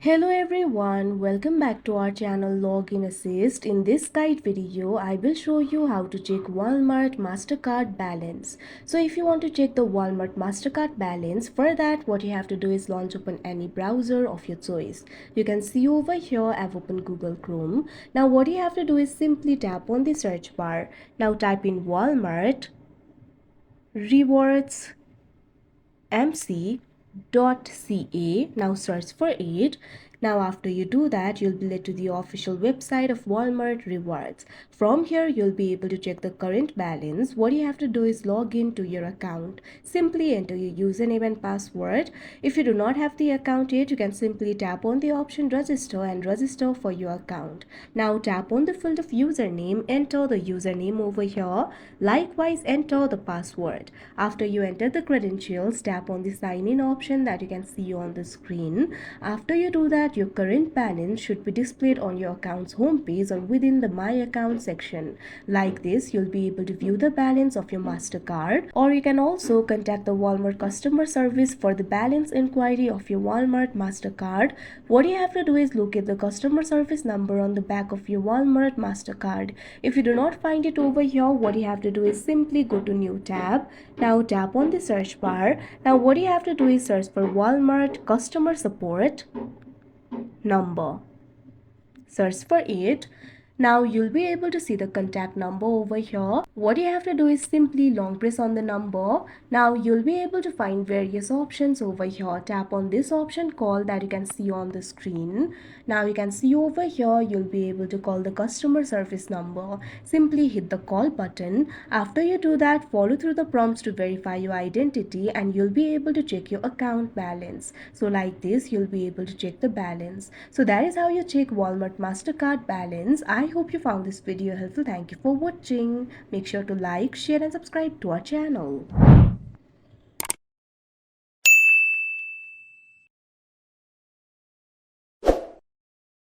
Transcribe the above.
Hello everyone, welcome back to our channel Login Assist. In this guide video, I will show you how to check Walmart Mastercard balance. So if you want to check the Walmart Mastercard balance, for that what you have to do is launch open any browser of your choice. You can see over here I've opened Google Chrome. Now what you have to do is simply tap on the search bar. Now type in Walmart rewards mc.ca. Now search for it. Now after you do that, you'll be led to the official website of Walmart Rewards. From here, you'll be able to check the current balance. What you have to do is log in to your account. Simply enter your username and password. If you do not have the account yet, you can simply tap on the option register and register for your account. Now tap on the field of username, enter the username over here. Likewise, enter the password. After you enter the credentials, tap on the sign in option that you can see on the screen. After you do that, your current balance should be displayed on your account's homepage or within the My Account section. Like this, you'll be able to view the balance of your Mastercard, or you can also contact the Walmart customer service for the balance inquiry of your Walmart Mastercard. What you have to do is locate the customer service number on the back of your Walmart Mastercard. If you do not find it over here, what you have to do is simply go to New tab. Now tap on the search bar. Now what you have to do is search for Walmart customer support number. Search for it. Now you'll be able to see the contact number over here. What you have to do is simply long press on the number. Now you'll be able to find various options over here. Tap on this option call that you can see on the screen. Now you can see over here you'll be able to call the customer service number. Simply hit the call button. After you do that, follow through the prompts to verify your identity and you'll be able to check your account balance. So like this, you'll be able to check the balance. So that is how you check Walmart Mastercard balance. I hope you found this video helpful. Thank you for watching. Make sure to like, share and subscribe to our channel.